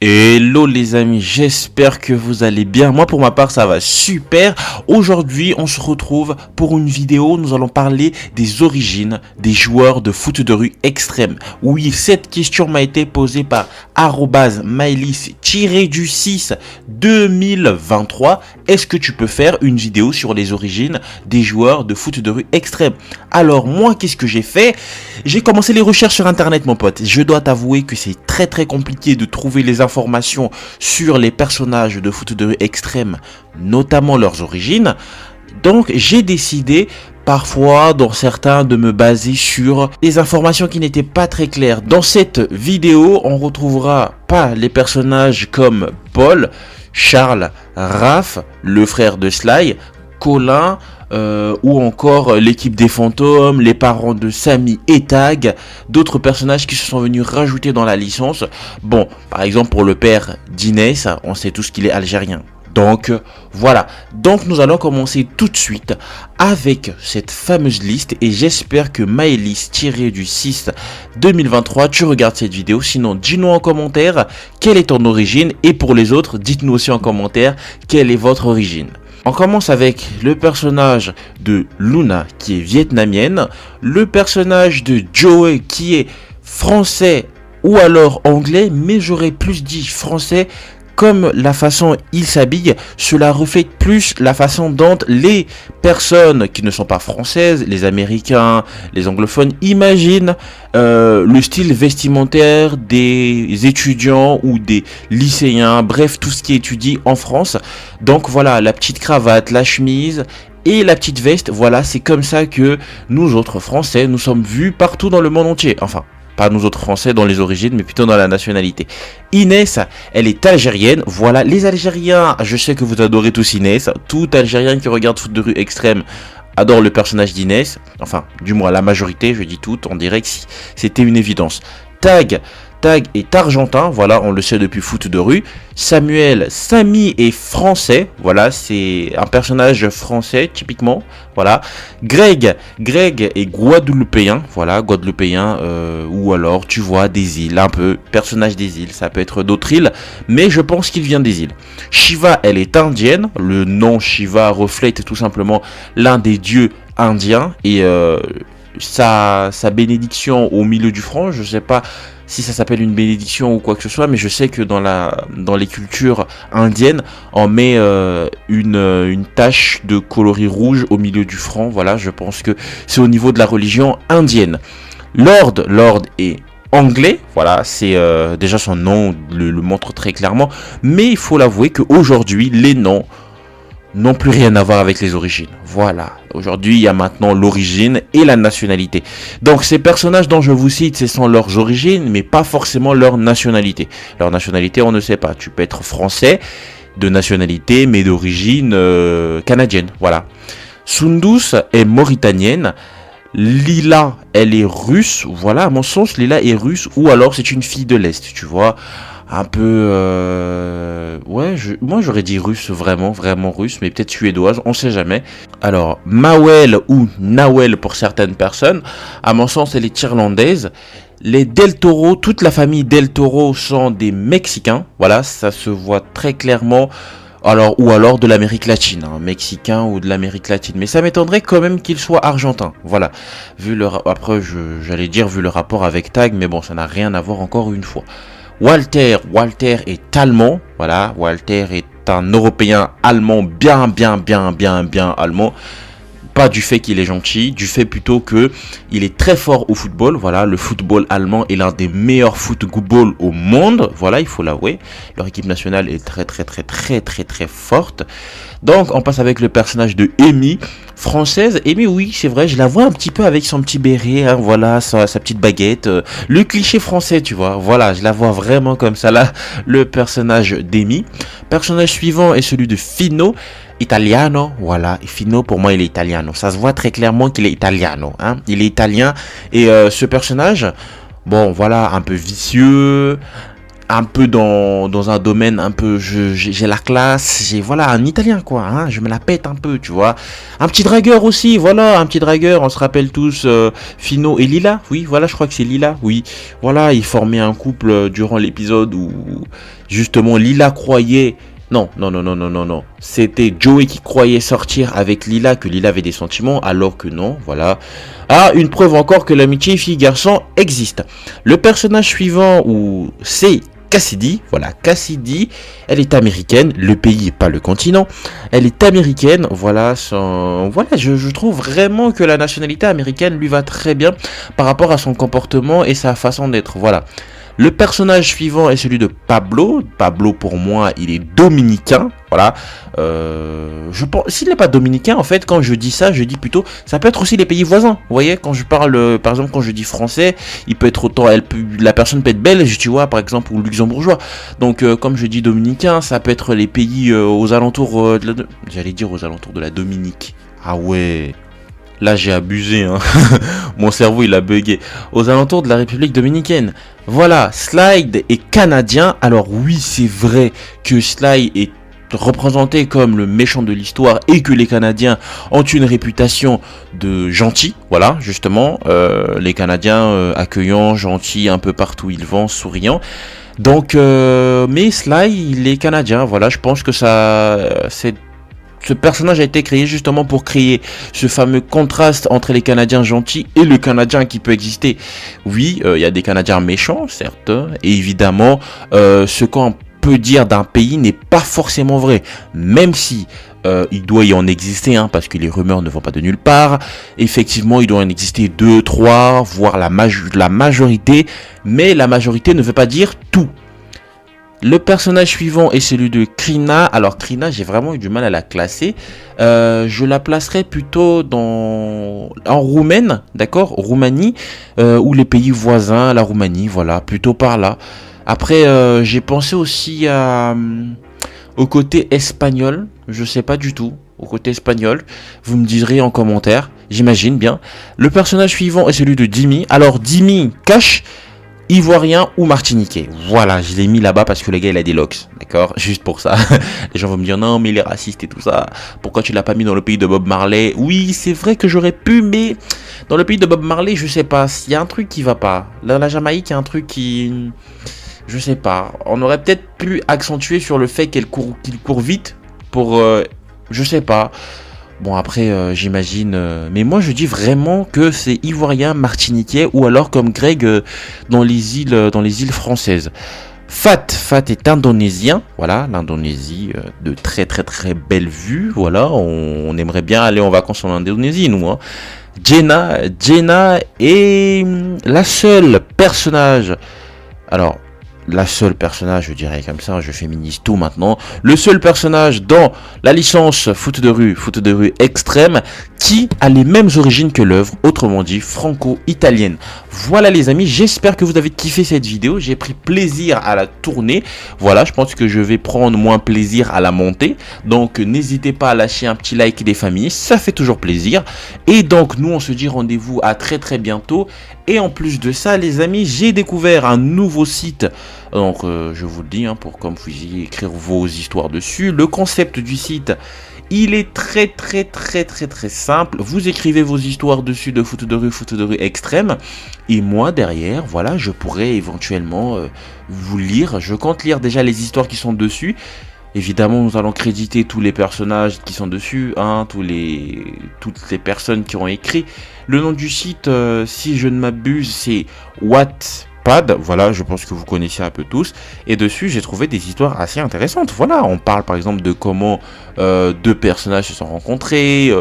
Hello les amis, j'espère que vous allez bien. Moi pour ma part ça va super. Aujourd'hui on se retrouve pour une vidéo, nous allons parler des origines des joueurs de foot de rue extrême. Oui, cette question m'a été posée par @mylis-du6 2023. Est-ce que tu peux faire une vidéo sur les origines des joueurs de foot de rue extrême? Alors moi qu'est-ce que j'ai fait? J'ai commencé les recherches sur internet mon pote. Je dois t'avouer que c'est très compliqué de trouver les informations sur les personnages de foot de rue extrême, notamment leurs origines. Donc j'ai décidé parfois dans certains de me baser sur des informations qui n'étaient pas très claires. Dans cette vidéo, on retrouvera pas les personnages comme Paul, Charles, Raph, le frère de Sly, Colin, ou encore l'équipe des fantômes, les parents de Sammy et Tag, d'autres personnages qui se sont venus rajouter dans la licence. Bon, par exemple pour le père d'Inès, on sait tous qu'il est algérien. Donc voilà, donc nous allons commencer tout de suite avec cette fameuse liste et j'espère que Maëlys-du6 2023 tu regardes cette vidéo. Sinon dis-nous en commentaire quelle est ton origine et pour les autres dites-nous aussi en commentaire quelle est votre origine. On commence avec le personnage de Luna qui est vietnamienne, le personnage de Joey qui est français ou alors anglais, mais j'aurais plus dit français. Comme la façon il s'habille, cela reflète plus la façon dont les personnes qui ne sont pas françaises, les américains, les anglophones, imaginent le style vestimentaire des étudiants ou des lycéens, bref, tout ce qui étudie en France. Donc voilà, la petite cravate, la chemise et la petite veste, voilà, c'est comme ça que nous autres Français, nous sommes vus partout dans le monde entier. Enfin, pas nous autres Français dans les origines, mais plutôt dans la nationalité. Inès, elle est algérienne. Voilà, les Algériens, je sais que vous adorez tous Inès. Tout Algérien qui regarde foot de rue extrême adore le personnage d'Inès. Enfin, du moins la majorité, je dis tout, on dirait que c'était une évidence. Tag est argentin, voilà, on le sait depuis foot de rue. Sammy est français, voilà, c'est un personnage français typiquement, voilà. Greg est guadeloupéen, voilà, guadeloupéen, ou alors tu vois des îles, un peu, personnage des îles, ça peut être d'autres îles, mais je pense qu'il vient des îles. Shiva, elle est indienne, le nom Shiva reflète tout simplement l'un des dieux indiens et sa bénédiction au milieu du front, je sais pas si ça s'appelle une bénédiction ou quoi que ce soit, mais je sais que dans les cultures indiennes, on met une tache de coloris rouge au milieu du front. Voilà, je pense que c'est au niveau de la religion indienne. Lord est anglais, voilà, c'est déjà son nom le montre très clairement, mais il faut l'avouer qu'aujourd'hui, les noms n'ont plus rien à voir avec les origines. Voilà. Aujourd'hui, il y a maintenant l'origine et la nationalité. Donc, ces personnages dont je vous cite, ce sont leurs origines, mais pas forcément leur nationalité. Leur nationalité, on ne sait pas. Tu peux être français de nationalité, mais d'origine canadienne. Voilà. Sundus est mauritanienne. Lila, elle est russe. Voilà, à mon sens, Lila est russe. Ou alors, c'est une fille de l'Est, tu vois. Un peu ouais, moi j'aurais dit russe, vraiment russe, mais peut-être suédoise, on sait jamais. Alors Mawel ou Nawel pour certaines personnes, à mon sens elle est irlandaise. Les Del Toro, toute la famille Del Toro sont des Mexicains, voilà, ça se voit très clairement. Alors, ou alors de l'Amérique latine, hein, mexicain ou de l'Amérique latine. Mais ça m'étonnerait quand même qu'il soit argentin. Voilà. Après, j'allais dire vu le rapport avec Tag, mais bon, ça n'a rien à voir encore une fois. Walter est allemand, voilà, Walter est un Européen allemand, bien allemand, pas du fait qu'il est gentil, du fait plutôt que il est très fort au football, voilà, le football allemand est l'un des meilleurs football au monde, voilà, il faut l'avouer, leur équipe nationale est très forte. Donc on passe avec le personnage de Amy, française. Amy, oui, c'est vrai, je la vois un petit peu avec son petit béret, hein, voilà, sa petite baguette, le cliché français, tu vois, voilà, je la vois vraiment comme ça là, le personnage d'Amy. Personnage suivant est celui de Fino, italiano, voilà, et Fino pour moi il est italiano, ça se voit très clairement qu'il est italiano, hein, il est italien, et ce personnage, bon voilà, un peu vicieux, un peu dans un domaine un peu, j'ai la classe, j'ai voilà un italien quoi, hein, je me la pète un peu, tu vois. Un petit dragueur aussi, voilà, un petit dragueur, on se rappelle tous Fino et Lila, oui, voilà, je crois que c'est Lila, oui. Voilà, ils formaient un couple durant l'épisode où justement Lila croyait non. C'était Joey qui croyait sortir avec Lila, que Lila avait des sentiments, alors que non, voilà. Ah, une preuve encore que l'amitié fille-garçon existe. Le personnage suivant, c'est Cassidy, voilà, Cassidy, elle est américaine, le pays, pas le continent, elle est américaine, voilà, je trouve vraiment que la nationalité américaine lui va très bien par rapport à son comportement et sa façon d'être, voilà. Le personnage suivant est celui de Pablo. Pablo, pour moi, il est dominicain. Voilà. Je pense, s'il n'est pas dominicain, en fait, quand je dis ça, je dis plutôt, ça peut être aussi les pays voisins. Vous voyez, quand je parle, par exemple, quand je dis français, il peut être autant, la personne peut être belge, tu vois, par exemple, ou luxembourgeois. Donc, comme je dis dominicain, ça peut être les pays aux alentours j'allais dire aux alentours de la Dominique. Ah ouais. Là, j'ai abusé, hein. Mon cerveau, il a bugué. Aux alentours de la République dominicaine. Voilà, Slide est canadien. Alors oui, c'est vrai que Slide est représenté comme le méchant de l'histoire et que les Canadiens ont une réputation de gentils. Voilà, justement, les Canadiens accueillants, gentils, un peu partout où ils vont, souriants. Donc, mais Sly, il est canadien. Voilà, je pense que ce personnage a été créé justement pour créer ce fameux contraste entre les Canadiens gentils et le Canadien qui peut exister. Oui, il y a des Canadiens méchants, certes, et évidemment, ce qu'on peut dire d'un pays n'est pas forcément vrai, même si il doit y en exister, hein, parce que les rumeurs ne vont pas de nulle part. Effectivement, il doit en exister 2, 3, voire la majorité, mais la majorité ne veut pas dire tout. Le personnage suivant est celui de Krina. Alors Krina, j'ai vraiment eu du mal à la classer. Je la placerai plutôt en roumaine, d'accord, Roumanie, ou les pays voisins, la Roumanie, voilà, plutôt par là. Après, j'ai pensé aussi au côté espagnol, je sais pas du tout, au côté espagnol, vous me direz en commentaire, j'imagine bien. Le personnage suivant est celui de Dimi. Alors Dimi cache ivoirien ou martiniquais. Voilà, je l'ai mis là-bas parce que le gars il a des locks, d'accord, juste pour ça. Les gens vont me dire non mais il est raciste et tout ça. Pourquoi tu l'as pas mis dans le pays de Bob Marley? Oui, c'est vrai que j'aurais pu, mais dans le pays de Bob Marley, je sais pas, il y a un truc qui va pas. Dans la Jamaïque, il y a un truc qui, je sais pas. On aurait peut-être pu accentuer sur le fait qu'il court vite pour, je sais pas. Bon après j'imagine, mais moi je dis vraiment que c'est ivoirien, martiniquais ou alors comme Greg dans les îles françaises. Fat est indonésien, voilà, l'Indonésie de très très très belles vues, voilà, on aimerait bien aller en vacances en Indonésie nous, hein. Jenna est la seule personnage, alors la seule personnage, je dirais comme ça, je féminise tout maintenant, le seul personnage dans la licence foot de rue extrême qui a les mêmes origines que l'œuvre, autrement dit franco-italienne. Voilà les amis, j'espère que vous avez kiffé cette vidéo, j'ai pris plaisir à la tourner, voilà, je pense que je vais prendre moins plaisir à la monter, donc n'hésitez pas à lâcher un petit like des familles, ça fait toujours plaisir, et donc nous on se dit rendez-vous à très très bientôt, et en plus de ça les amis, j'ai découvert un nouveau site. Donc je vous le dis, hein, pour comme vous puissiez écrire vos histoires dessus. Le concept du site, il est très simple. Vous écrivez vos histoires dessus de foot de rue extrême. Et moi derrière, voilà, je pourrais éventuellement vous lire. Je compte lire déjà les histoires qui sont dessus. Évidemment, nous allons créditer tous les personnages qui sont dessus, hein, toutes les personnes qui ont écrit. Le nom du site, si je ne m'abuse, c'est Wattpad. Voilà, je pense que vous connaissez un peu tous. Et dessus, j'ai trouvé des histoires assez intéressantes. Voilà, on parle par exemple de comment deux personnages se sont rencontrés,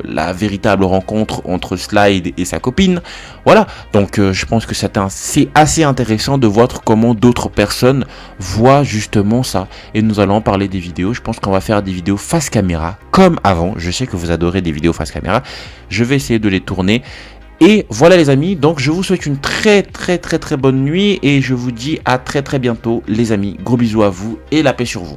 la véritable rencontre entre Slide et sa copine. Voilà, donc je pense que c'est assez intéressant de voir comment d'autres personnes voient justement ça. Et nous allons parler des vidéos. Je pense qu'on va faire des vidéos face caméra, comme avant. Je sais que vous adorez des vidéos face caméra. Je vais essayer de les tourner. Et voilà les amis, donc je vous souhaite une très bonne nuit et je vous dis à très bientôt les amis. Gros bisous à vous et la paix sur vous.